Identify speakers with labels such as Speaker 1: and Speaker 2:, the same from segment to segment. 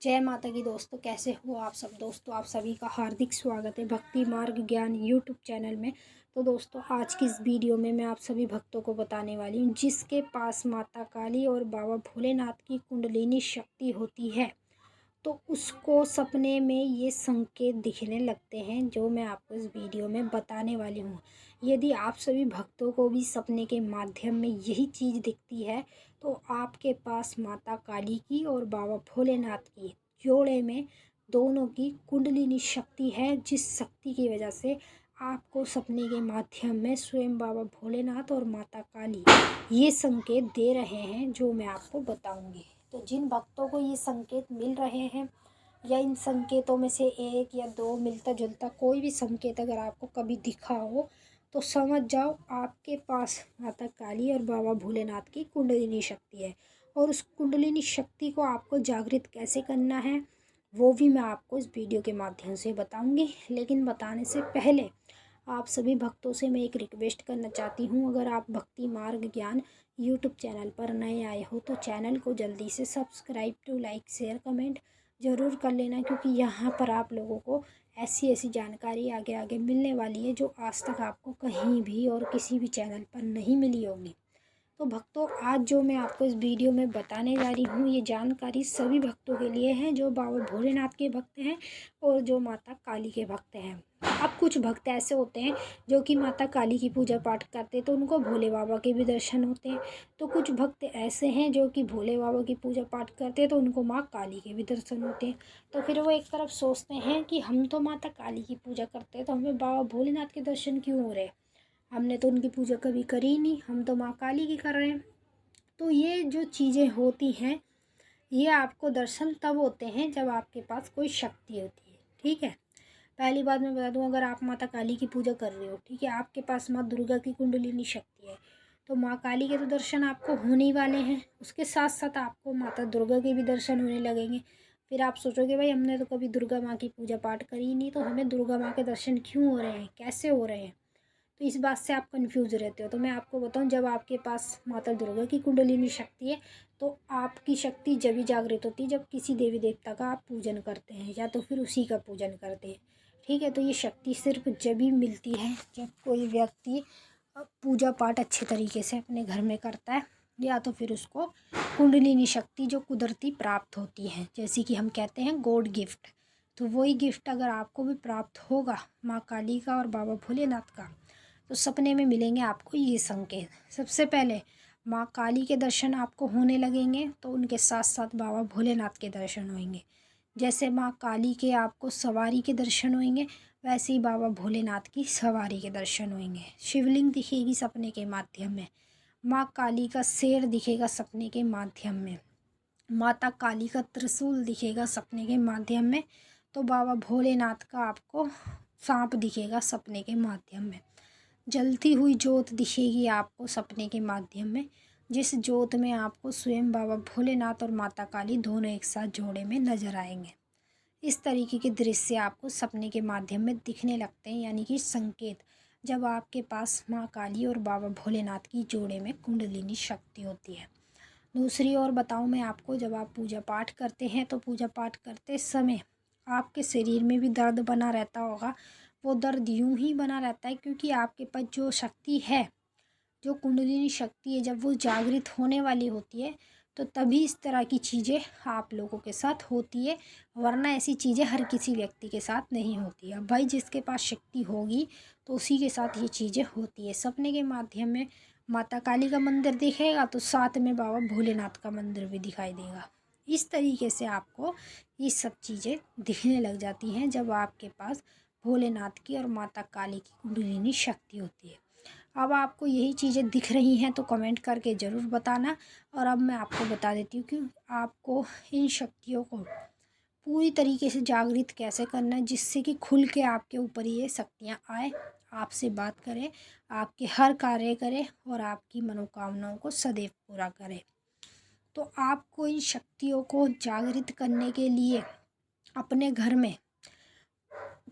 Speaker 1: जय माता की दोस्तों, कैसे हो आप सब। दोस्तों आप सभी का हार्दिक स्वागत है भक्ति मार्ग ज्ञान यूट्यूब चैनल में। तो दोस्तों आज की इस वीडियो में मैं आप सभी भक्तों को बताने वाली हूँ जिसके पास माता काली और बाबा भोलेनाथ की कुंडलिनी शक्ति होती है तो उसको सपने में ये संकेत दिखने लगते हैं जो मैं आपको इस वीडियो में बताने वाली हूँ। यदि आप सभी भक्तों को भी सपने के माध्यम में यही चीज़ दिखती है तो आपके पास माता काली की और बाबा भोलेनाथ की जोड़े में दोनों की कुंडलिनी शक्ति है, जिस शक्ति की वजह से आपको सपने के माध्यम में स्वयं बाबा भोलेनाथ और माता काली ये संकेत दे रहे हैं जो मैं आपको बताऊंगी। तो जिन भक्तों को ये संकेत मिल रहे हैं या इन संकेतों में से एक या दो मिलता जुलता कोई भी संकेत अगर आपको कभी दिखा हो तो समझ जाओ आपके पास माता काली और बाबा भोलेनाथ की कुंडलिनी शक्ति है। और उस कुंडलिनी शक्ति को आपको जागृत कैसे करना है वो भी मैं आपको इस वीडियो के माध्यम से बताऊंगी। लेकिन बताने से पहले आप सभी भक्तों से मैं एक रिक्वेस्ट करना चाहती हूँ, अगर आप भक्ति मार्ग ज्ञान यूट्यूब चैनल पर नए आए हो तो चैनल को जल्दी से subscribe to like share comment ज़रूर कर लेना, क्योंकि यहाँ पर आप लोगों को ऐसी ऐसी जानकारी आगे आगे मिलने वाली है जो आज तक आपको कहीं भी और किसी भी चैनल पर नहीं मिली होगी। तो भक्तों आज जो मैं आपको इस वीडियो में बताने जा रही हूँ ये जानकारी सभी भक्तों के लिए है जो बाबा भोलेनाथ के भक्त हैं और जो माता काली के भक्त हैं। अब कुछ भक्त ऐसे होते हैं जो कि माता काली की पूजा पाठ करते हैं तो उनको भोले बाबा के भी दर्शन होते हैं। तो कुछ भक्त ऐसे हैं जो कि भोले बाबा की पूजा पाठ करते हैं तो उनको माँ काली के भी दर्शन होते हैं। तो फिर वो एक तरफ सोचते हैं कि हम तो माता काली की पूजा करते हैं तो हमें बाबा भोलेनाथ के दर्शन क्यों हो रहे हैं, हमने तो उनकी पूजा कभी करी ही नहीं, हम तो माँ काली की कर रहे हैं। तो ये जो चीज़ें होती हैं ये आपको दर्शन तब होते हैं जब आपके पास कोई शक्ति होती है। ठीक है, पहली बात मैं बता दूं, अगर आप माता काली की पूजा कर रहे हो, ठीक है, आपके पास माँ दुर्गा की कुंडलिनी शक्ति है तो माँ काली के तो दर्शन आपको होने ही वाले हैं, उसके साथ साथ आपको माता दुर्गा के भी दर्शन होने लगेंगे। फिर आप सोचोगे भाई हमने तो कभी दुर्गा माँ की पूजा पाठ करी ही नहीं तो हमें दुर्गा माँ के दर्शन क्यों हो रहे हैं, कैसे हो रहे हैं। तो इस बात से आप कंफ्यूज रहते हो। तो मैं आपको बताऊं, जब आपके पास माता दुर्गा की कुंडलिनी शक्ति है तो आपकी शक्ति जब भी जागृत होती है जब किसी देवी देवता का आप पूजन करते हैं या तो फिर उसी का पूजन करते हैं। ठीक है, तो ये शक्ति सिर्फ जब भी मिलती है जब कोई व्यक्ति पूजा पाठ अच्छे तरीके से अपने घर में करता है या तो फिर उसको कुंडलिनी शक्ति जो कुदरती प्राप्त होती है, जैसे कि हम कहते हैं गॉड गिफ्ट। तो वही गिफ्ट अगर आपको भी प्राप्त होगा माँ काली का और बाबा भोलेनाथ का तो सपने में मिलेंगे आपको ये संकेत। सबसे पहले माँ काली के दर्शन आपको होने लगेंगे तो उनके साथ साथ बाबा भोलेनाथ के दर्शन होंगे। जैसे माँ काली के आपको सवारी के दर्शन होंगे वैसे ही बाबा भोलेनाथ की सवारी के दर्शन होंगे। शिवलिंग दिखेगी सपने के माध्यम में, माँ काली का शेर दिखेगा सपने के माध्यम में, माता काली का त्रिशूल दिखेगा सपने के माध्यम में, तो बाबा भोलेनाथ का आपको सांप दिखेगा सपने के माध्यम में। जलती हुई जोत दिखेगी आपको सपने के माध्यम में, जिस जोत में आपको स्वयं बाबा भोलेनाथ और माता काली दोनों एक साथ जोड़े में नजर आएंगे। इस तरीके के दृश्य आपको सपने के माध्यम में दिखने लगते हैं, यानी कि संकेत, जब आपके पास माँ काली और बाबा भोलेनाथ की जोड़े में कुंडलिनी शक्ति होती है। दूसरी ओर बताऊं मैं आपको, जब आप पूजा पाठ करते हैं तो पूजा पाठ करते समय आपके शरीर में भी दर्द बना रहता होगा। वो दर्द यूं ही बना रहता है क्योंकि आपके पास जो शक्ति है, जो कुंडलिनी शक्ति है, जब वो जागृत होने वाली होती है तो तभी इस तरह की चीज़ें आप लोगों के साथ होती है, वरना ऐसी चीज़ें हर किसी व्यक्ति के साथ नहीं होती है। भाई जिसके पास शक्ति होगी तो उसी के साथ ये चीज़ें होती है। सपने के माध्यम में माता काली का मंदिर दिखेगा तो साथ में बाबा भोलेनाथ का मंदिर भी दिखाई देगा। इस तरीके से आपको ये सब चीज़ें दिखने लग जाती हैं जब आपके पास भोलेनाथ की और माता काली की कुंडलिनी शक्ति होती है। अब आपको यही चीज़ें दिख रही हैं तो कमेंट करके ज़रूर बताना। और अब मैं आपको बता देती हूँ कि आपको इन शक्तियों को पूरी तरीके से जागृत कैसे करना है, जिससे कि खुल के आपके ऊपर ये शक्तियाँ आए, आपसे बात करें, आपके हर कार्य करें और आपकी मनोकामनाओं को सदैव पूरा करें। तो आपको इन शक्तियों को जागृत करने के लिए अपने घर में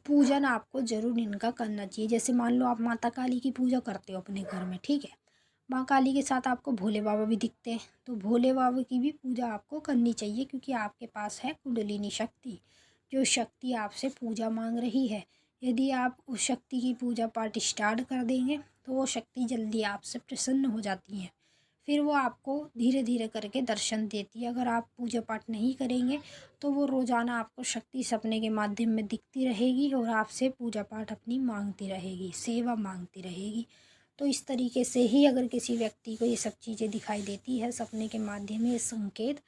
Speaker 1: पूजन आपको ज़रूर इनका करना चाहिए। जैसे मान लो आप माता काली की पूजा करते हो अपने घर में, ठीक है, माँ काली के साथ आपको भोले बाबा भी दिखते हैं, तो भोले बाबा की भी पूजा आपको करनी चाहिए, क्योंकि आपके पास है कुंडलिनी शक्ति, जो शक्ति आपसे पूजा मांग रही है। यदि आप उस शक्ति की पूजा पाठ स्टार्ट कर देंगे तो वो शक्ति जल्दी आपसे प्रसन्न हो जाती है, फिर वो आपको धीरे धीरे करके दर्शन देती है। अगर आप पूजा पाठ नहीं करेंगे तो वो रोज़ाना आपको शक्ति सपने के माध्यम में दिखती रहेगी और आपसे पूजा पाठ अपनी मांगती रहेगी, सेवा मांगती रहेगी। तो इस तरीके से ही अगर किसी व्यक्ति को ये सब चीज़ें दिखाई देती है सपने के माध्यम में, ये संकेत,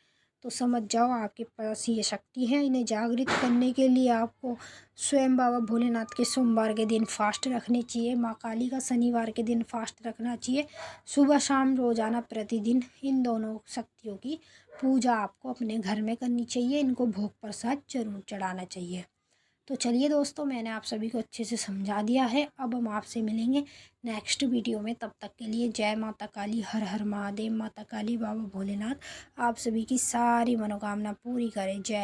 Speaker 1: तो समझ जाओ आपके पास ये शक्ति है। इन्हें जागृत करने के लिए आपको स्वयं बाबा भोलेनाथ के सोमवार के दिन फास्ट रखने चाहिए, माँ काली का शनिवार के दिन फास्ट रखना चाहिए। सुबह शाम रोज़ाना प्रतिदिन इन दोनों शक्तियों की पूजा आपको अपने घर में करनी चाहिए। इनको भोग प्रसाद जरूर चढ़ाना चाहिए। तो चलिए दोस्तों, मैंने आप सभी को अच्छे से समझा दिया है। अब हम आपसे मिलेंगे नेक्स्ट वीडियो में। तब तक के लिए जय माता काली, हर हर महादेव। माता काली बाबा भोलेनाथ आप सभी की सारी मनोकामना पूरी करें। जय